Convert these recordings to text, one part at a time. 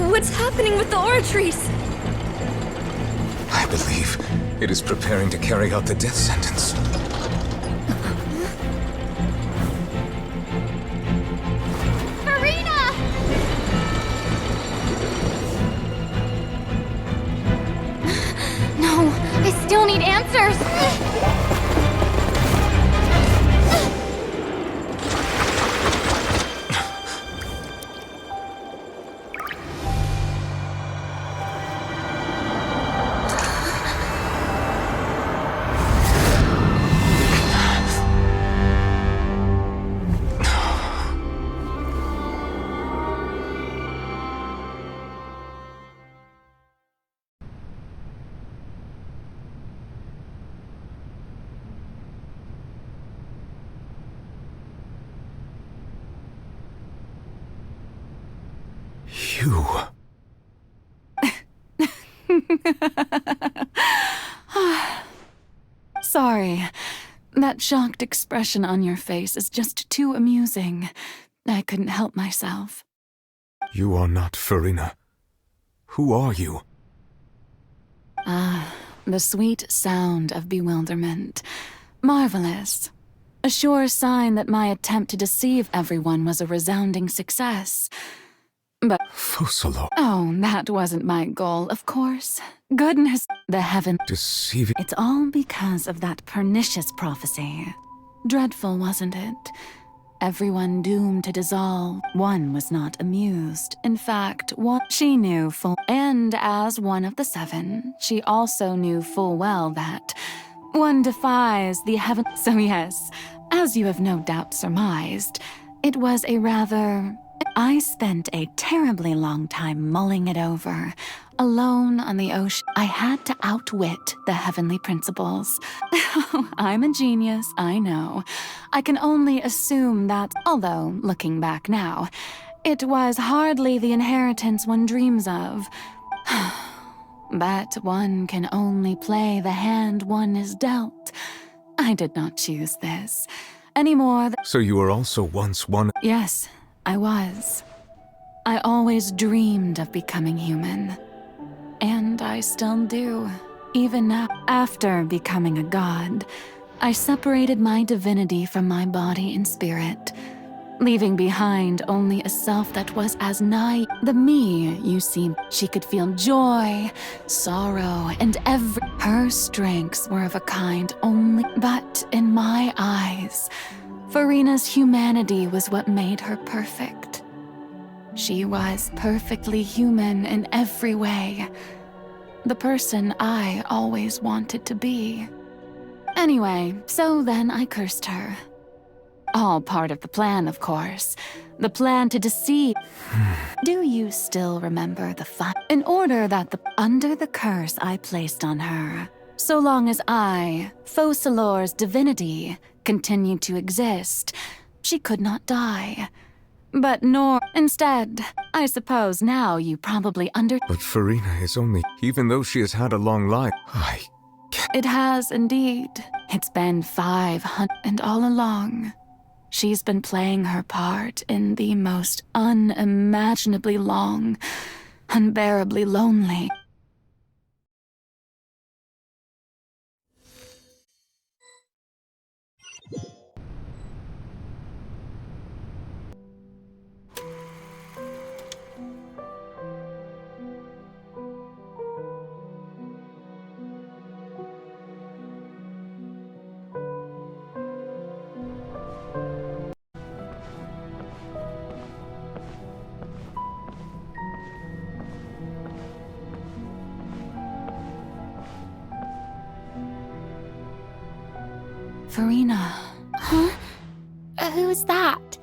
What's happening with the oratories? I believe it is preparing to carry out the death sentence. Marina! No, I still need answers. You... Sorry. That shocked expression on your face is just too amusing. I couldn't help myself. You are not Farina. Who are you? Ah, the sweet sound of bewilderment. Marvelous. A sure sign that my attempt to deceive everyone was a resounding success. But... Fusalo. Oh, that wasn't my goal, of course. Goodness, the heaven... Deceiving... It's all because of that pernicious prophecy. Dreadful, wasn't it? Everyone doomed to dissolve. One was not amused. In fact, she knew full... And as one of the seven, she also knew full well that one defies the heaven... So yes, as you have no doubt surmised, it was a rather... I spent a terribly long time mulling it over. Alone on the ocean, I had to outwit the heavenly principles. I'm a genius, I know. I can only assume that, although, looking back now, it was hardly the inheritance one dreams of. But one can only play the hand one is dealt. I did not choose this, any more than— So you were also once one— Yes, I was. I always dreamed of becoming human. And I still do, even now. After becoming a god, I separated my divinity from my body and spirit, leaving behind only a self that was as nigh the me you see. She could feel joy, sorrow, and her strengths were of a kind only. But in my eyes, Farina's humanity was what made her perfect. She was perfectly human in every way. The person I always wanted to be. Anyway, so then I cursed her. All part of the plan, of course. The plan to deceive. Do you still remember the fun? In order that under the curse I placed on her, so long as I, Focalor's divinity, continued to exist, she could not die. But instead, I suppose now you probably But Farina is only— even though she has had a long life, It has indeed. It's been 500, and all along, she's been playing her part in the most unimaginably long, unbearably lonely. Farina. Huh? Who's that?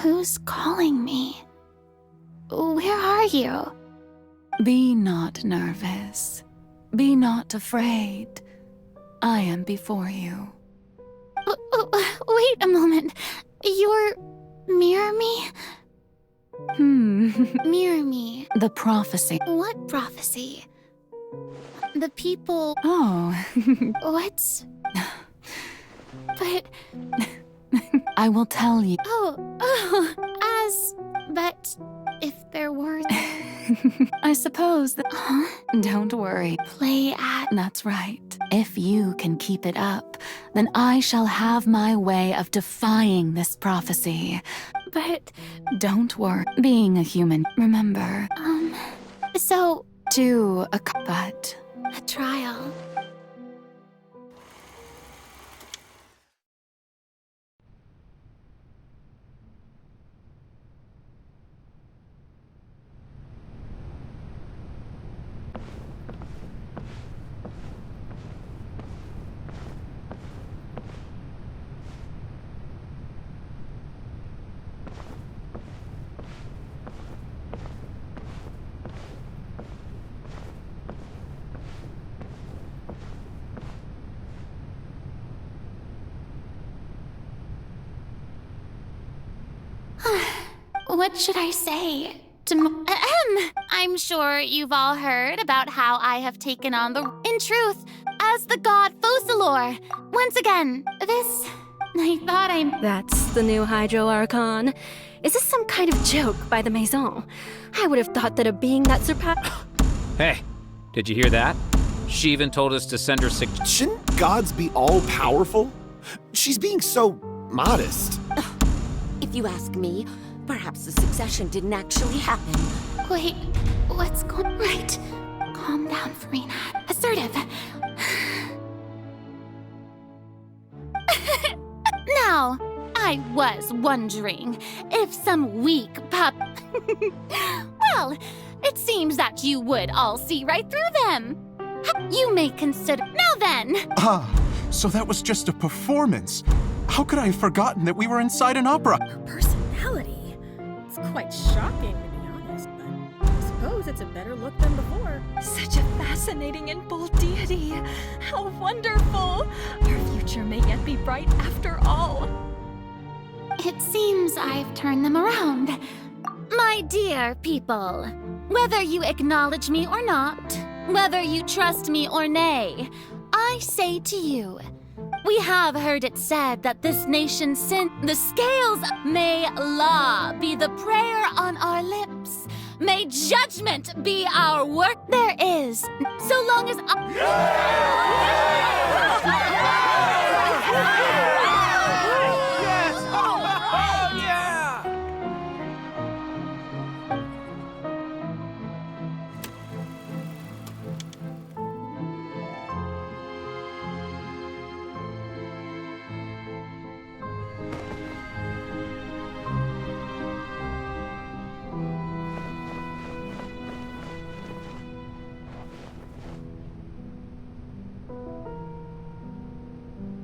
Who's calling me? Where are you? Be not nervous. Be not afraid. I am before you. Wait a moment. You're... Mirror me? Mirror me. The prophecy. What prophecy? The people... Oh. What? But... I will tell you. But if there were... I suppose that... Huh? Don't worry. Play at... That's right. If you can keep it up, then I shall have my way of defying this prophecy. But... Don't worry. Being a human, remember. So... But... A trial. What should I say? I'm sure you've all heard about how I have taken on in truth, as the god Focalor. Once again, I thought That's the new Hydro Archon. Is this some kind of joke by the Maison? I would have thought that a being that surpassed... Hey, did you hear that? She even told us to send her Shouldn't gods be all-powerful? She's being so modest. If you ask me, perhaps the succession didn't actually happen. Wait, what's going right? Calm down, Farina. Assertive. Now, I was wondering if some weak pup... Well, it seems that you would all see right through them. You may consider... Now then! So that was just a performance. How could I have forgotten that we were inside an opera? Her personality? It's quite shocking, to be honest, but I suppose it's a better look than before. Such a fascinating and bold deity. How wonderful! Our future may yet be bright after all. It seems I've turned them around. My dear people, whether you acknowledge me or not, whether you trust me or nay, I say to you, we have heard it said that this nation's sin, the scales, may law be the prayer on our lips. May judgment be our work. There is, so long as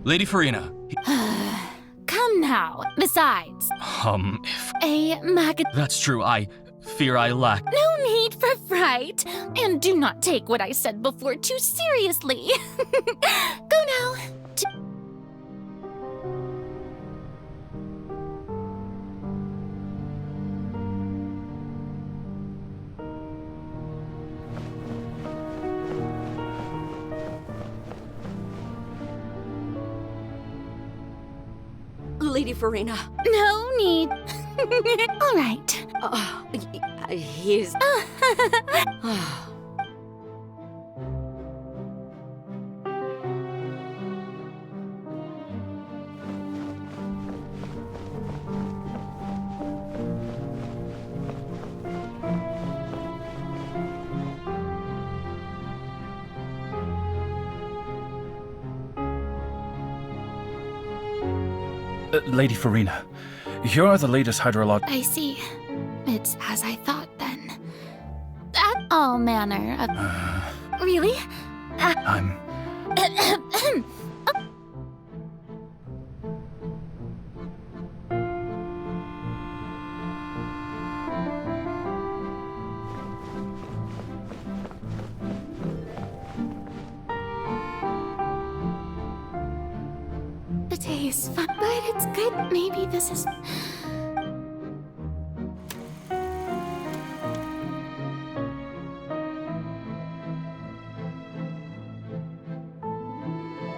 Lady Farina. Come now. Besides, If a mag. that's true, I fear I lack. No need for fright, and do not take what I said before too seriously. Go now. Lady Farina. No need. All right. He's... Lady Farina, here are the latest hydrological... I see. It's as I thought then. All manner of... Really? I'm... The taste, but it's good. Maybe this is...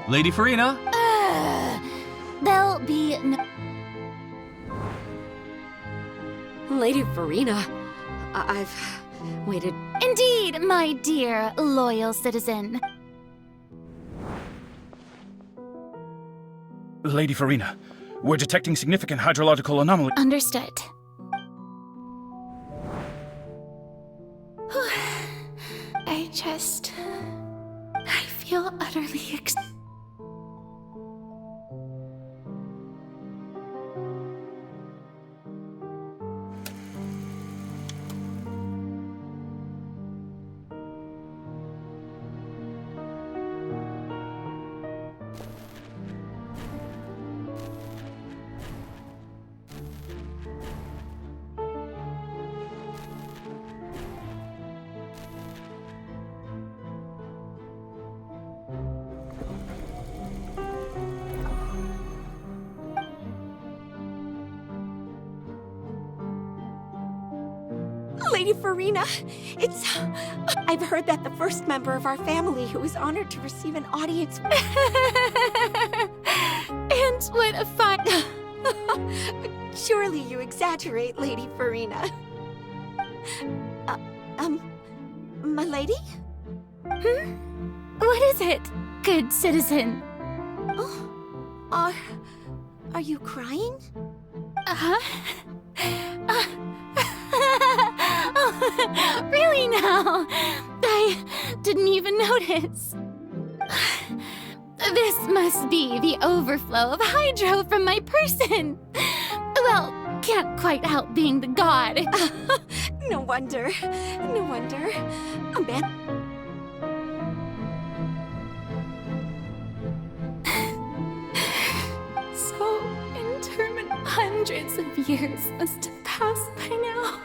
Lady Farina? There'll be no... Lady Farina, I've waited... Indeed, my dear, loyal citizen. Lady Farina, we're detecting significant hydrological anomalies. Understood. I feel utterly Lady Farina, it's... I've heard that the first member of our family who was honored to receive an audience... And what a fun... Surely you exaggerate, Lady Farina. My lady? What is it, good citizen? Oh, are you crying? Oh, really now? I didn't even notice. This must be the overflow of hydro from my person. Well, can't quite help being the god. No wonder. No wonder. A man... So interminable. Hundreds of years must have passed by now.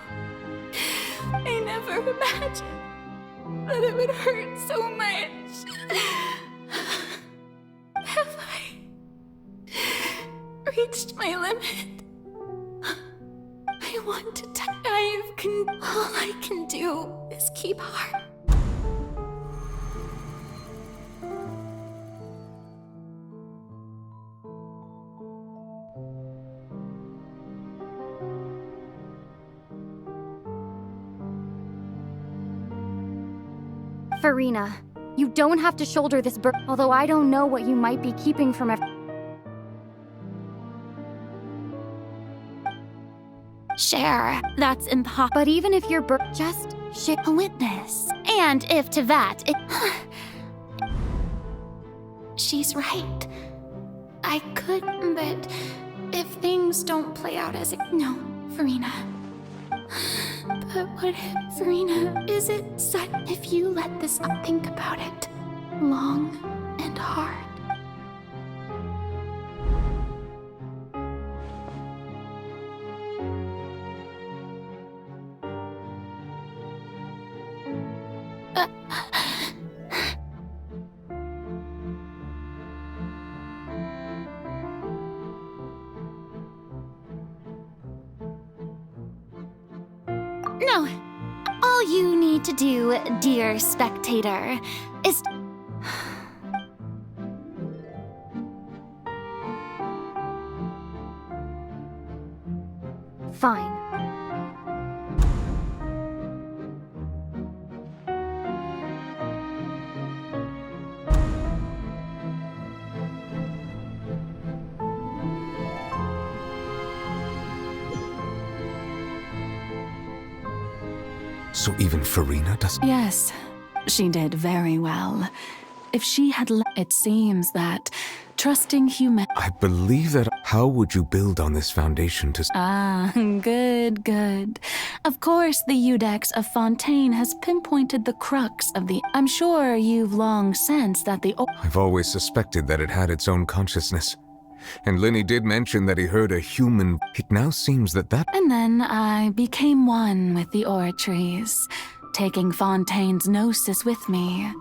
I never imagined that it would hurt so much. Have I reached my limit? I want to die. I can do is keep heart. Farina, you don't have to shoulder this burden, although I don't know what you might be keeping from Share, that's impossible. But even if you're just share A witness. And if to that, she's right. I could, but if things don't play out as it... No, Farina. But what if, Farina, is it such... If you let this up, think about it. Long and hard. No. All you need to do, dear spectator, is... Fine. So even Farina does... Yes, she did very well. If she had it seems that trusting human... I believe that... How would you build on this foundation to... Ah, good, good. Of course, the Iudex of Fontaine has pinpointed the crux of the... I'm sure you've long sensed that the... I've always suspected that it had its own consciousness. And Lenny did mention that he heard a human... It now seems that that... And then I became one with the oratories, taking Fontaine's gnosis with me.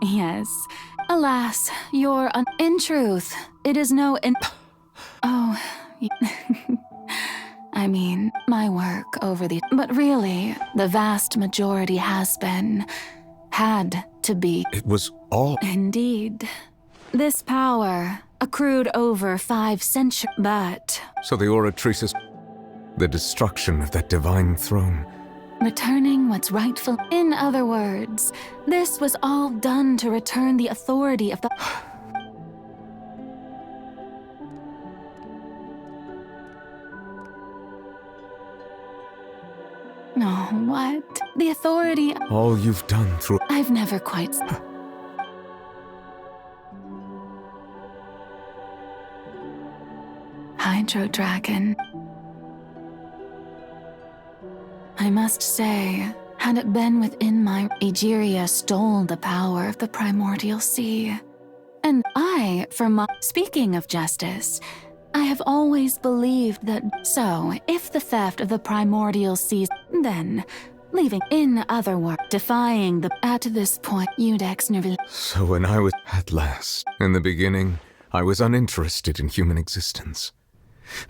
Yes. Alas, in truth, it is no Oh, I mean, my work over the... But really, the vast majority had to be... It was all... Indeed. This power accrued over 5 centuries, but... So the oratrices... The destruction of that divine throne... Returning what's rightful. In other words, this was all done to return the authority of the... No, what? The authority... All you've done through... I've never quite... Hydro Dragon. I must say, had it been within my... Egeria stole the power of the primordial sea. And I, Speaking of justice, I have always believed that... So, if the theft of the primordial sea... Then, leaving... In other words, defying the... At this point, Iudex never... So when I was... At last, in the beginning, I was uninterested in human existence.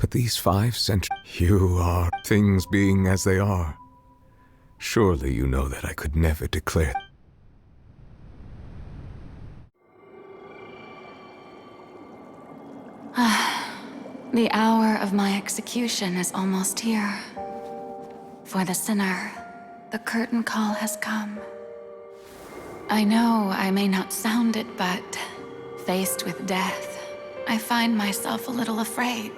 But these 5 centuries... You are... Things being as they are. Surely you know that I could never declare... The hour of my execution is almost here. For the sinner, the curtain call has come. I know I may not sound it, but faced with death, I find myself a little afraid.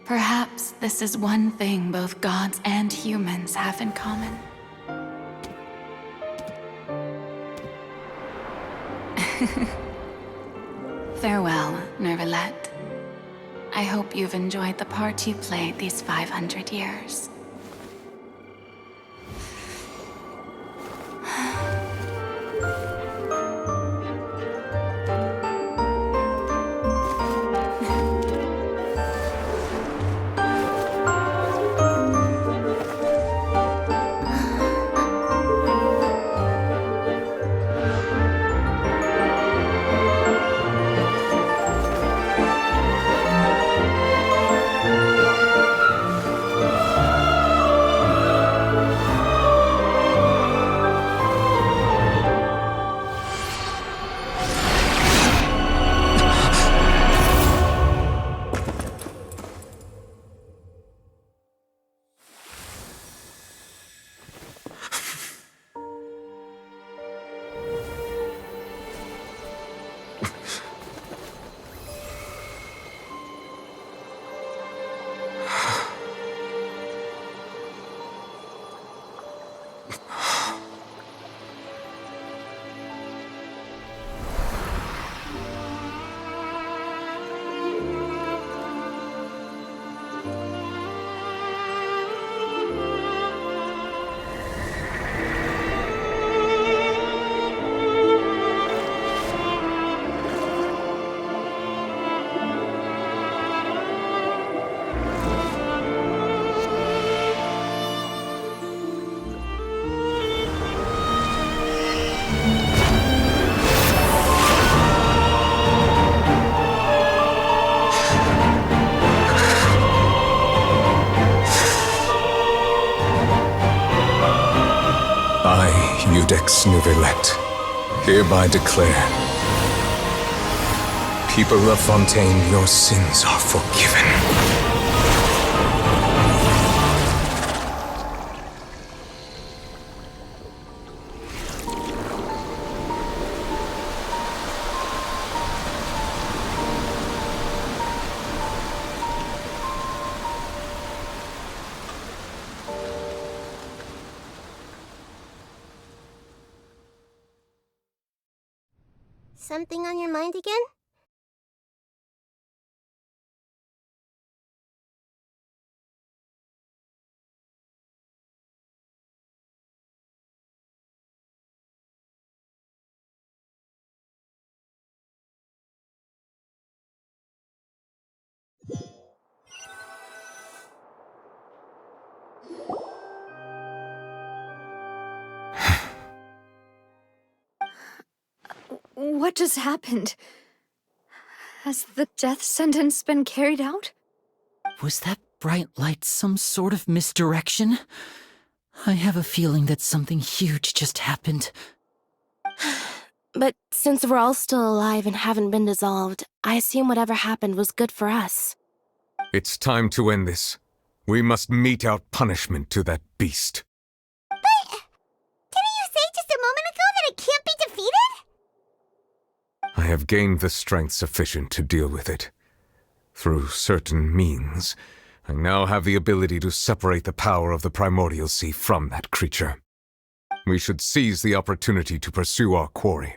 Perhaps this is one thing both gods and humans have in common. Farewell, Nervalette. I hope you've enjoyed the part you played these 500 years. Ex Nouvellette, hereby declare, people of Fontaine, your sins are forgiven. Something on your mind again? What just happened? Has the death sentence been carried out? Was that bright light some sort of misdirection? I have a feeling that something huge just happened. But since we're all still alive and haven't been dissolved, I assume whatever happened was good for us. It's time to end this. We must mete out punishment to that beast. But didn't you say just a moment ago that it can't be defeated? I have gained the strength sufficient to deal with it. Through certain means, I now have the ability to separate the power of the primordial sea from that creature. We should seize the opportunity to pursue our quarry.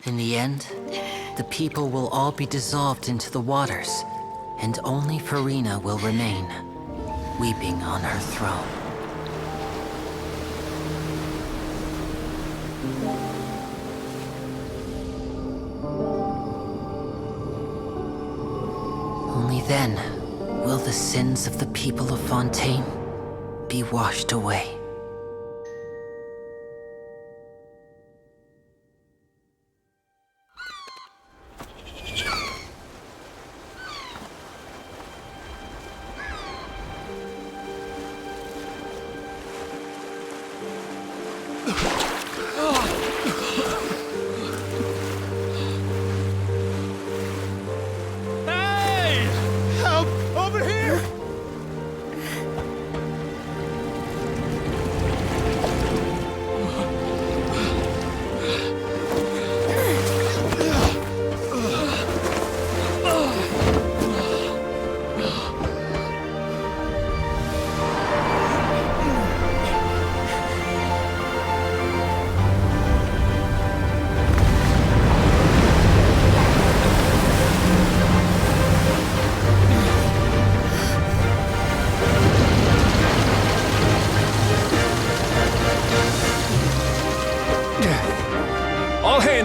In the end, the people will all be dissolved into the waters, and only Farina will remain, weeping on her throne. Only then will the sins of the people of Fontaine be washed away.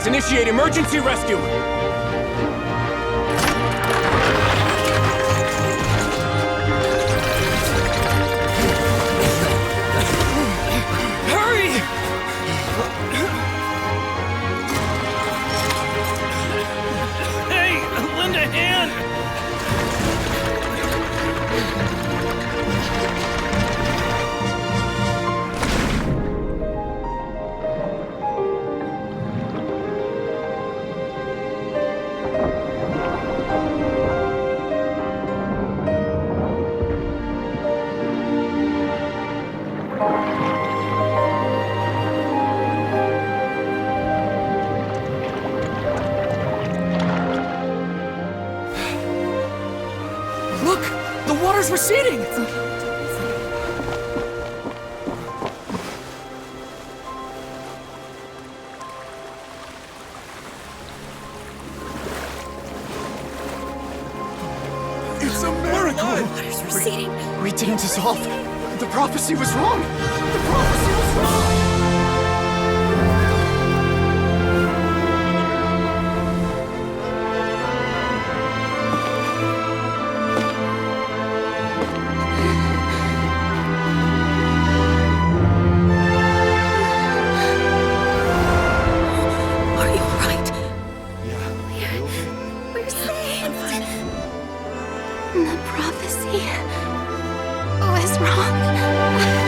initiate emergency rescue! Hurry! Hey, lend a hand! Look! The water's receding! It's a miracle! Water's receding. We didn't dissolve. The prophecy was wrong! The prophecy was wrong! Are you alright? We're saved. The prophecy was wrong.